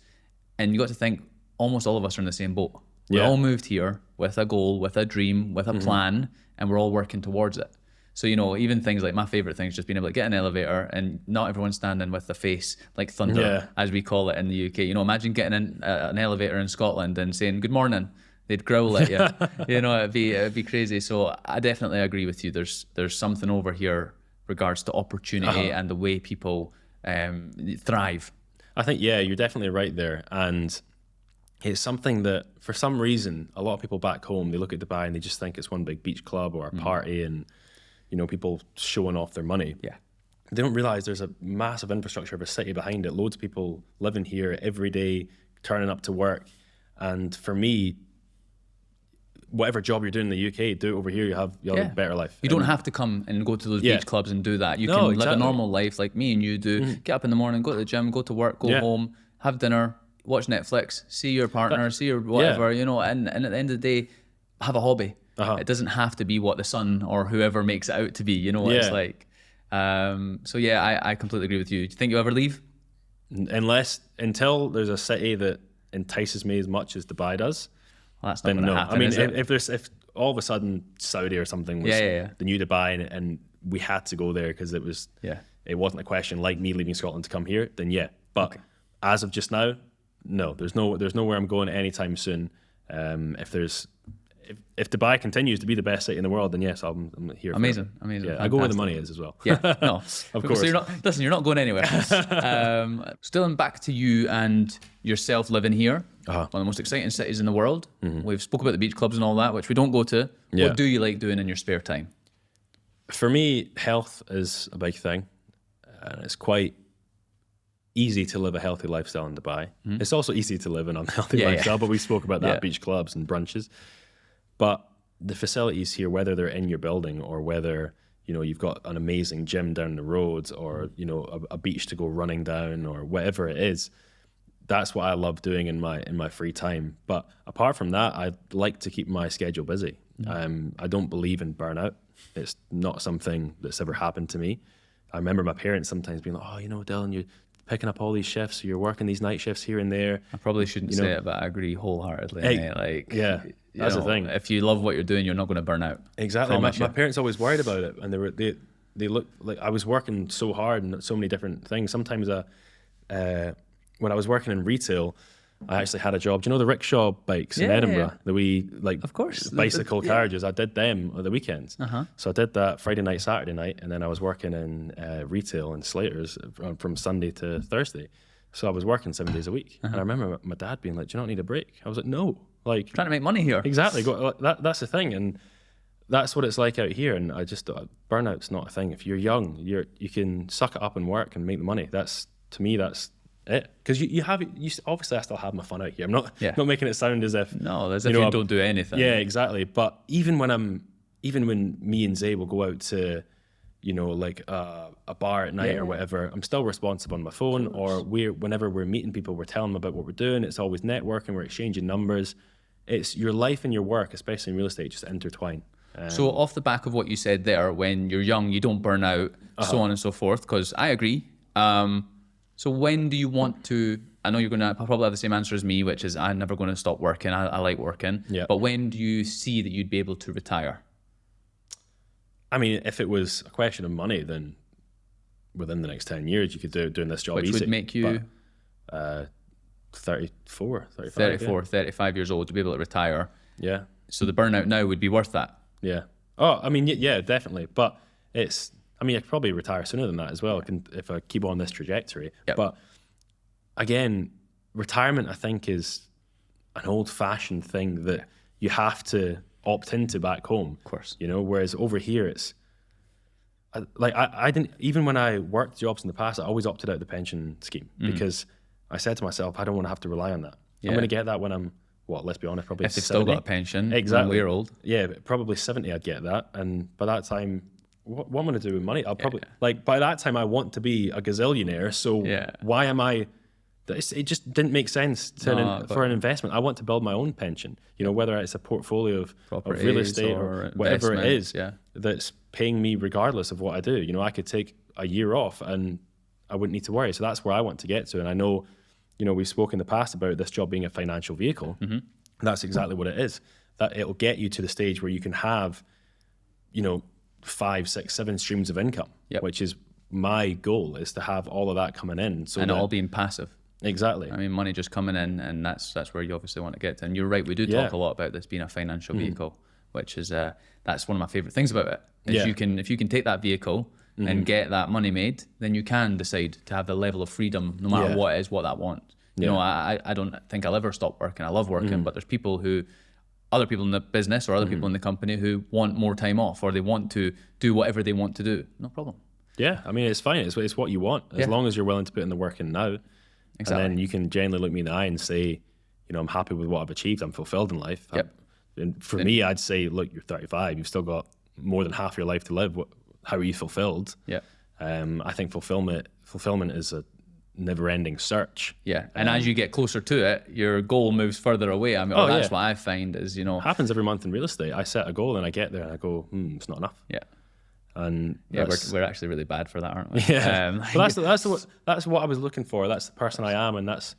And you got to think, almost all of us are in the same boat. We all moved here with a goal, with a dream, with a plan, and we're all working towards it. So, you know, even things like my favorite things, just being able to get an elevator and not everyone standing with the face like thunder, as we call it in the UK. You know, imagine getting in an elevator in Scotland and saying, good morning. They'd growl at you. You know, it'd be crazy. So I definitely agree with you. There's something over here regards to opportunity and the way people thrive. I think, you're definitely right there. And it's something that, for some reason, a lot of people back home, they look at Dubai and they just think it's one big beach club or a party and, you know, people showing off their money. Yeah. They don't realize there's a massive infrastructure of a city behind it. Loads of people living here every day, turning up to work. And for me, whatever job you're doing in the UK, do it over here, you have a better life. You don't have to come and go to those beach clubs and do that. You can live a normal life like me and you do. Get up in the morning, go to the gym, go to work, go home, have dinner, watch Netflix, see your partner, see your whatever, you know, and at the end of the day, have a hobby. It doesn't have to be what the sun or whoever makes it out to be, you know what it's like. So I completely agree with you. Do you think you'll ever leave? Until there's a city that entices me as much as Dubai does, well, that's not going to happen. I mean, if all of a sudden Saudi or something was the new Dubai and we had to go there because it wasn't a question like me leaving Scotland to come here, then But as of just now, no, there's nowhere I'm going anytime soon. If Dubai continues to be the best city in the world, then yes, I'm here. Amazing. Yeah, I go where the money is as well. Of course. So you're not going anywhere. Still back to you and yourself living here, one of the most exciting cities in the world. We've spoke about the beach clubs and all that, which we don't go to. What do you like doing in your spare time? For me, health is a big thing, and it's quite easy to live a healthy lifestyle in Dubai. It's also easy to live an unhealthy lifestyle, but we spoke about that, beach clubs and brunches. But the facilities here, whether they're in your building or whether, you know, you've got an amazing gym down the road or, you know, a beach to go running down or whatever it is, that's what I love doing in my free time. But apart from that, I like to keep my schedule busy. I don't believe in burnout. It's not something that's ever happened to me. I remember my parents sometimes being like, oh, you know, Dylan, you're picking up all these shifts, you're working these night shifts here and there. I probably shouldn't say it, but I agree wholeheartedly. That's the thing. If you love what you're doing, you're not going to burn out. Exactly. My parents always worried about it, and they looked like I was working so hard and so many different things. Sometimes when I was working in retail, I actually had a job. Do you know the rickshaw bikes in Edinburgh? The wee of course bicycle carriages. I did them on the weekends. So I did that Friday night, Saturday night, and then I was working in retail in Slater's from Sunday to Thursday. So I was working 7 days a week. And I remember my dad being like, "Do you not need a break?" I was like, "No." Like trying to make money here. Exactly. That's the thing, and that's what it's like out here. And I just thought burnout's not a thing. If you're young, you can suck it up and work and make the money. That's, to me, that's it. Because you obviously I still have my fun out here. I'm not making it sound as if you don't do anything. Yeah, exactly. But even when me and Zay will go out to, you know, like a bar at night or whatever, I'm still responsive on my phone. Or whenever we're meeting people, we're telling them about what we're doing. It's always networking. We're exchanging numbers. It's your life and your work, especially in real estate, just intertwine. So off the back of what you said there, when you're young, you don't burn out, so on and so forth. Because I agree. So when do you want to? I know you're going to probably have the same answer as me, which is I'm never going to stop working. I like working. Yeah. But when do you see that you'd be able to retire? I mean, if it was a question of money, then within the next 10 years, you could do doing this job Which easy. would make you 34, 35. 35 years old to be able to retire. Yeah. So the burnout now would be worth that. Yeah. Oh, I mean, yeah, definitely. But I could probably retire sooner than that as well if I keep on this trajectory. Yep. But again, retirement, I think, is an old-fashioned thing that you have to opt into back home. Of course. You know, whereas over here, it's I didn't, even when I worked jobs in the past, I always opted out the pension scheme because I said to myself, I don't want to have to rely on that. Yeah. I'm going to get that when I'm, let's be honest, probably if they've 70. still got a pension, exactly. When we're old. Yeah, probably 70 I'd get that. And by that time, what am I going to do with money? I'll probably, by that time I want to be a gazillionaire, so why am I, it just didn't make sense for an investment. I want to build my own pension, you know, whether it's a portfolio of real estate or whatever it is that's paying me regardless of what I do. You know, I could take a year off and I wouldn't need to worry. So that's where I want to get to. And I know, we've spoken in the past about this job being a financial vehicle. That's exactly what it is. That it'll get you to the stage where you can have, 5, 6, 7 streams of income, which is my goal, is to have all of that coming in. So and all being passive. Exactly. I mean, money just coming in, and that's where you obviously want to get to. And you're right, we do talk a lot about this being a financial vehicle, which is that's one of my favorite things about it. Is if you can take that vehicle and get that money made, then you can decide to have the level of freedom, no matter what it is, what that wants. I don't think I'll ever stop working. I love working, but there's other people in the business or other people in the company who want more time off, or they want to do whatever they want to do. No problem. Yeah, I mean, it's fine. It's what you want, as long as you're willing to put in the work in now. Exactly. And then you can genuinely look me in the eye and say, I'm happy with what I've achieved. I'm fulfilled in life. And for me, I'd say, look, you're 35. You've still got more than half your life to live. How are you fulfilled? Yeah. I think fulfillment is a never-ending search. Yeah, and as you get closer to it, your goal moves further away. I mean, that's what I find is, happens every month in real estate. I set a goal and I get there and I go, it's not enough. Yeah. And we're actually really bad for that, aren't we? Yeah. But that's what I was looking for. That's the person I am, and that's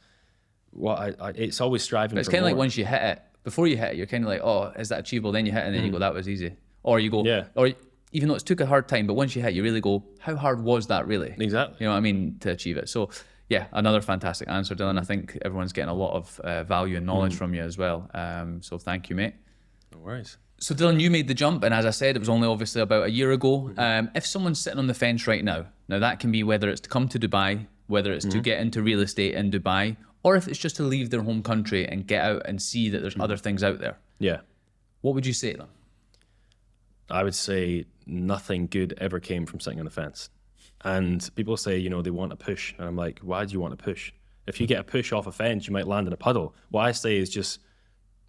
what it's always striving. But it's kind of like once you hit it, before you hit it, you're kind of like, oh, is that achievable? Then you hit it, and then you go, that was easy. Or you go, or even though it took a hard time, but once you hit, you really go, how hard was that really? Exactly. You know what I mean, to achieve it. So yeah, another fantastic answer, Dylan. I think everyone's getting a lot of value and knowledge from you as well. So thank you, mate. No worries. So Dylan, you made the jump, and as I said, it was only obviously about a year ago. If someone's sitting on the fence right now that can be whether it's to come to Dubai, whether it's to get into real estate in Dubai, or if it's just to leave their home country and get out and see that there's other things out there. Yeah. What would you say to them? I would say nothing good ever came from sitting on the fence. And people say, they want a push. And I'm like, why do you want a push? If you get a push off a fence, you might land in a puddle. What I say is just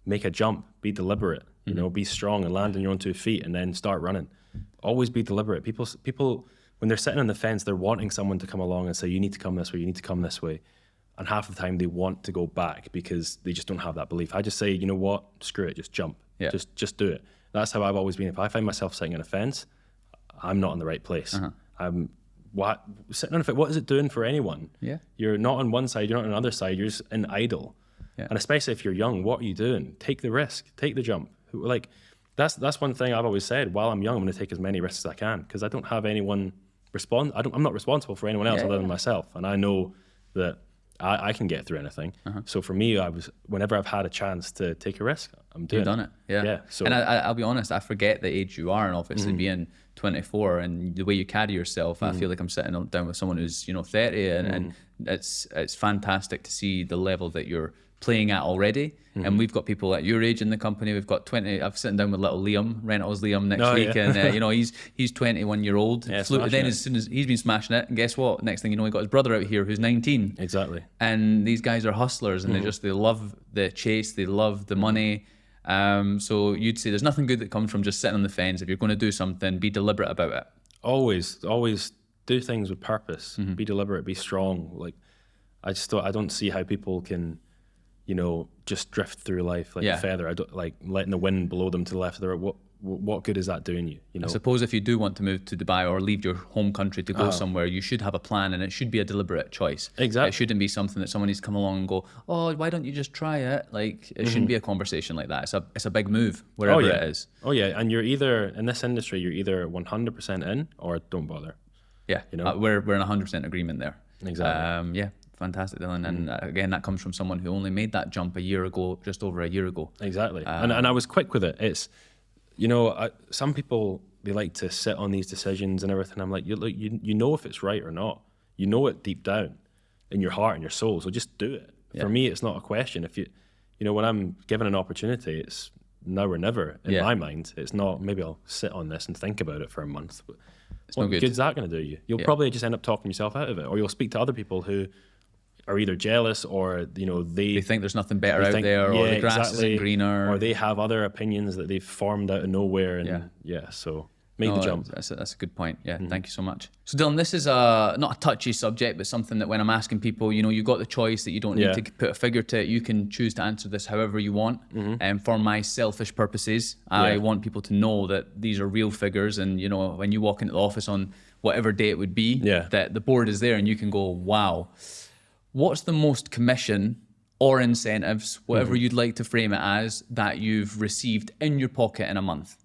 make a jump, be deliberate, be strong and land on your own 2 feet and then start running. Always be deliberate. People, when they're sitting on the fence, they're wanting someone to come along and say, you need to come this way, you need to come this way. And half the time they want to go back because they just don't have that belief. I just say, you know what, screw it, just jump. Yeah. Just do it. That's how I've always been. If I find myself sitting on a fence, I'm not in the right place. Sitting on a fence, what is it doing for anyone? Yeah. You're not on one side, you're not on another side, you're just in idle. Yeah. And especially if you're young, what are you doing? Take the risk, take the jump. Like, that's one thing I've always said. While I'm young, I'm going to take as many risks as I can because I don't have anyone I'm not responsible for anyone else other than myself. And I know that I can get through anything. So for me, whenever I've had a chance to take a risk, I'm doing it. You've done it. Yeah. So, and I'll be honest, I forget the age you are, and obviously being 24 and the way you carry yourself, I feel like I'm sitting down with someone who's 30, and it's fantastic to see the level that you're playing at already. And we've got people at your age in the company. We've got 20. I'm sitting down with little Liam, Rentals Liam next week, and he's 21 year old. Yeah, then as soon as he's been smashing it, and guess what? Next thing you know, he got his brother out here who's 19. Exactly. And these guys are hustlers, and they love the chase, they love the money. So you'd say there's nothing good that comes from just sitting on the fence. If you're going to do something, be deliberate about it. Always do things with purpose. Be deliberate, be strong. Like I don't see how people can, just drift through life like a feather. I don't like letting the wind blow them to the left or the right. What good is that doing you? I suppose if you do want to move to Dubai or leave your home country to go somewhere, you should have a plan, and it should be a deliberate choice. Exactly. It shouldn't be something that someone needs to come along and go, oh, why don't you just try it? Like it shouldn't be a conversation like that. It's a big move wherever it is. Oh yeah, and you're either in this industry, you're either 100% in or don't bother. Yeah, we're in 100% agreement there. Exactly. Yeah. Fantastic, Dylan. And again, that comes from someone who only made that jump just over a year ago. Exactly. And I was quick with it. It's, some people, they like to sit on these decisions and everything. I'm like, you know if it's right or not. You know it deep down in your heart and your soul. So just do it. Yeah. For me, it's not a question. If when I'm given an opportunity, it's now or never in my mind. It's not, maybe I'll sit on this and think about it for a month. But what good's that going to do you? You'll probably just end up talking yourself out of it, or you'll speak to other people who are either jealous or they think there's nothing better out there, or the grass isn't greener, or they have other opinions that they've formed out of nowhere. And so made No, the jump. That's a good point. Yeah, thank you so much. So Dylan, this is not a touchy subject, but something that when I'm asking people, you've got the choice that you don't need to put a figure to it. You can choose to answer this however you want. And for my selfish purposes, I want people to know that these are real figures. And when you walk into the office on whatever day it would be, that the board is there and you can go, wow. What's the most commission or incentives, whatever you'd like to frame it as, that you've received in your pocket in a month?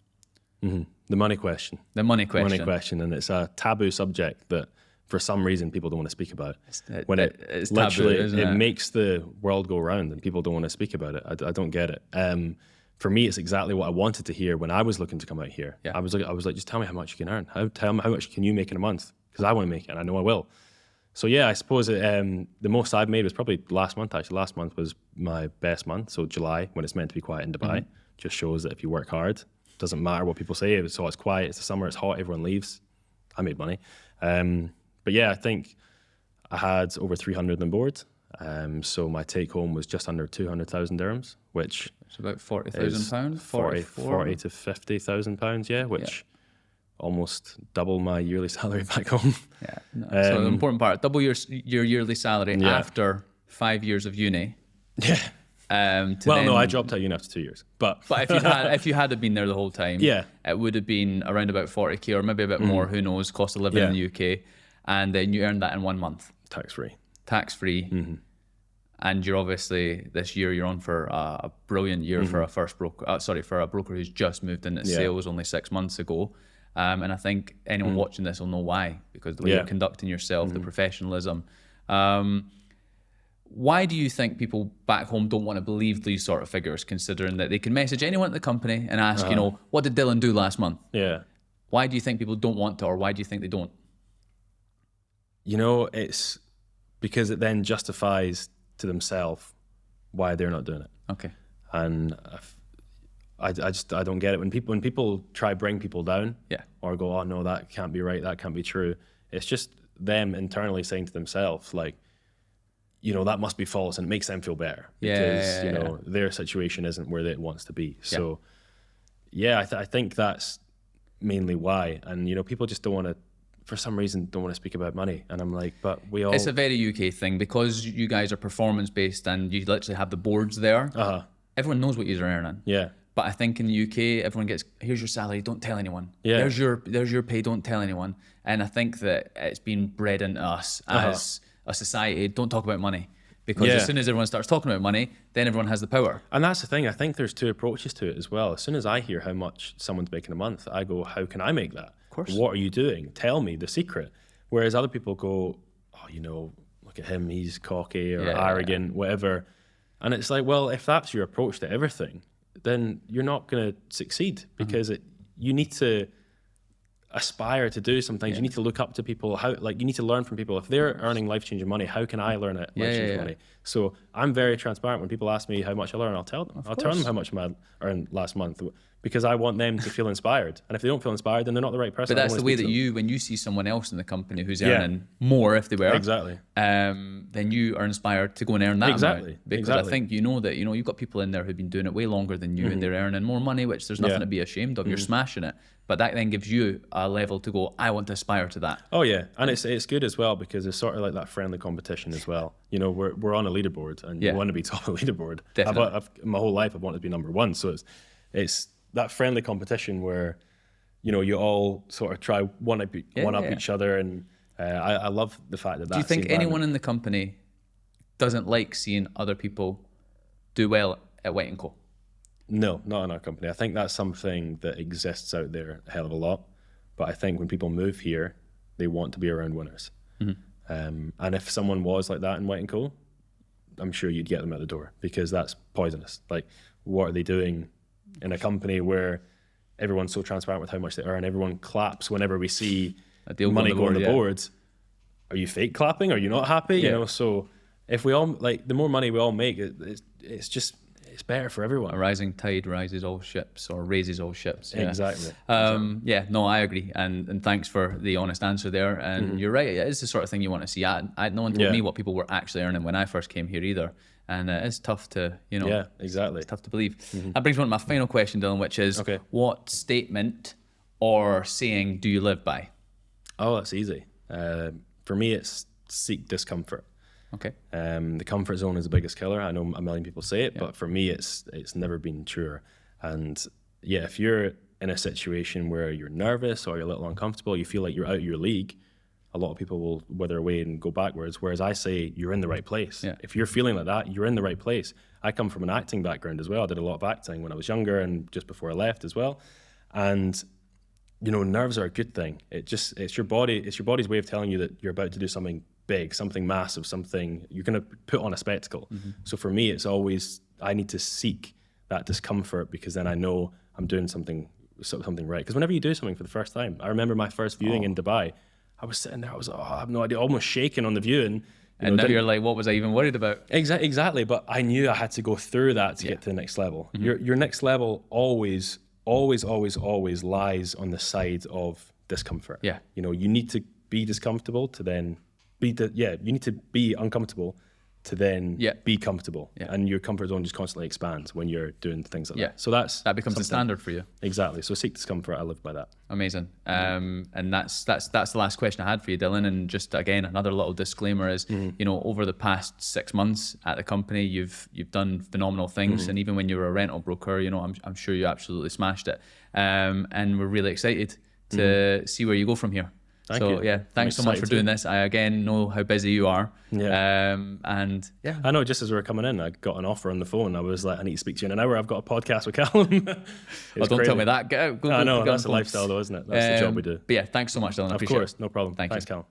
The money question. The money question. Money question, and it's a taboo subject that for some reason people don't want to speak about. When it's literally, taboo, isn't it? It makes the world go round and people don't want to speak about it. I don't get it. For me, it's exactly what I wanted to hear when I was looking to come out here. Yeah. I was like, just tell me how much you can earn. Tell me how much can you make in a month? Because I want to make it, and I know I will. So yeah, I suppose the most I've made was probably last month. Actually, last month was my best month. So July, when it's meant to be quiet in Dubai, just shows that if you work hard, doesn't matter what people say. So it's quiet, it's the summer, it's hot, everyone leaves. I made money. But yeah, I think I had over 300 on board. So my take home was just under 200,000 dirhams, which it's about £40,000. 40 to 50,000 pounds. Yeah, which almost double my yearly salary back home. Yeah. No. So the important part, double your yearly salary after 5 years of uni. Yeah. No, I dropped out uni after 2 years. But if you had been there the whole time, Yeah. it would have been around about 40k or maybe a bit more. Who knows? Cost of living in the UK, and then you earned that in 1 month, tax free. And you're obviously this year you're on for a brilliant year for a for a broker who's just moved into sales only 6 months ago. And I think anyone watching this will know why, because the way you're conducting yourself, the professionalism. Why do you think people back home don't want to believe these sort of figures, considering that they can message anyone at the company and ask, what did Dylan do last month? Yeah. Why do you think people don't want to, or why do you think they don't? It's because it then justifies to themselves why they're not doing it. Okay. And I don't get it when people try bring people down, or go, oh no, that can't be right, that can't be true. It's just them internally saying to themselves, like, that must be false, and it makes them feel better because their situation isn't where it wants to be. So I think that's mainly why. And people just don't want to, for some reason, don't want to speak about money. And I'm like, but we all. It's a very UK thing because you guys are performance based and you literally have the boards there. Everyone knows what you're earning. Yeah. But I think in the UK, everyone gets, here's your salary, don't tell anyone. Yeah. There's your pay, don't tell anyone. And I think that it's been bred into us as a society, don't talk about money. Because as soon as everyone starts talking about money, then everyone has the power. And that's the thing. I think there's two approaches to it as well. As soon as I hear how much someone's making a month, I go, how can I make that? Of course. What are you doing? Tell me the secret. Whereas other people go, oh, look at him, he's cocky or arrogant, whatever. And it's like, well, if that's your approach to everything, then you're not going to succeed because you need to aspire to do some things. You need to look up to people. You need to learn from people. If they're earning life-changing money, how can I learn life-changing money? So I'm very transparent. When people ask me how much I learn, I'll tell them. I'll tell them how much I earned last month because I want them to feel inspired. And if they don't feel inspired, then they're not the right person. But that's the way that when you see someone else in the company who's earning more, if they were then you are inspired to go and earn that amount. Because I think that you've got people in there who've been doing it way longer than you, and they're earning more money, which there's nothing to be ashamed of. You're smashing it. But that then gives you a level to go, I want to aspire to that. Oh yeah, and it's good as well because it's sort of like that friendly competition as well. We're on a leaderboard, and you want to be top of the leaderboard. Definitely. My whole life I've wanted to be number one, so it's that friendly competition where you all sort of try one up each other, and I love the fact that. Do you think anyone in the company doesn't like seeing other people do well at White & Co? No, not in our company. I think that's something that exists out there a hell of a lot. But I think when people move here, they want to be around winners. And if someone was like that in White & Co, I'm sure you'd get them out the door because that's poisonous. Like, what are they doing in a company where everyone's so transparent with how much they earn? Everyone claps whenever we see money go on the boards. Are you fake clapping? Are you not happy? So if we all, the more money we all make, it's better for everyone. A rising tide rises all ships, or raises all ships. Yeah. Exactly. No, I agree. And thanks for the honest answer there. And you're right, it is the sort of thing you want to see. No one told me what people were actually earning when I first came here either. And it's tough to, Yeah, exactly. It's tough to believe. That brings me on to my final question, Dylan, which is what statement or saying, do you live by? Oh, that's easy. For me, it's seek discomfort. Okay. The comfort zone is the biggest killer. I know a million people say it, but for me, it's never been truer. And yeah, if you're in a situation where you're nervous or you're a little uncomfortable, you feel like you're out of your league, a lot of people will wither away and go backwards. Whereas I say you're in the right place. Yeah. If you're feeling like that, you're in the right place. I come from an acting background as well. I did a lot of acting when I was younger and just before I left as well. And you know, nerves are a good thing. It's your body's way of telling you that you're about to do something big, something massive, something you're going to put on a spectacle. Mm-hmm. So for me, it's always, I need to seek that discomfort, because then I know I'm doing something right. Because whenever you do something for the first time, I remember my first viewing in Dubai, I was sitting there, I have no idea, almost shaking on the viewing. And now you're like, what was I even worried about? Exactly. But I knew I had to go through that to get to the next level. Mm-hmm. Your next level always lies on the side of discomfort. Yeah. You know, you need to be discomfortable to then you need to be uncomfortable to then be comfortable. Yeah. And your comfort zone just constantly expands when you're doing things like that. So that becomes the standard for you. Exactly. So seek discomfort. I live by that. Amazing. And that's the last question I had for you, Dylan. And just again, another little disclaimer is, you know, over the past 6 months at the company, you've done phenomenal things. And even when you were a rental broker, you know, I'm sure you absolutely smashed it. And we're really excited to see where you go from here. Thanks so much for doing this. I again know how busy you are. Yeah. I know, just as we were coming in, I got an offer on the phone. I was like, I need to speak to you in an hour. I've got a podcast with Calum. Don't tell me that. Get out. I know, that's the lifestyle though, isn't it? That's the job we do. But yeah, thanks so much, Dylan. Of course, no problem. Thanks, Calum.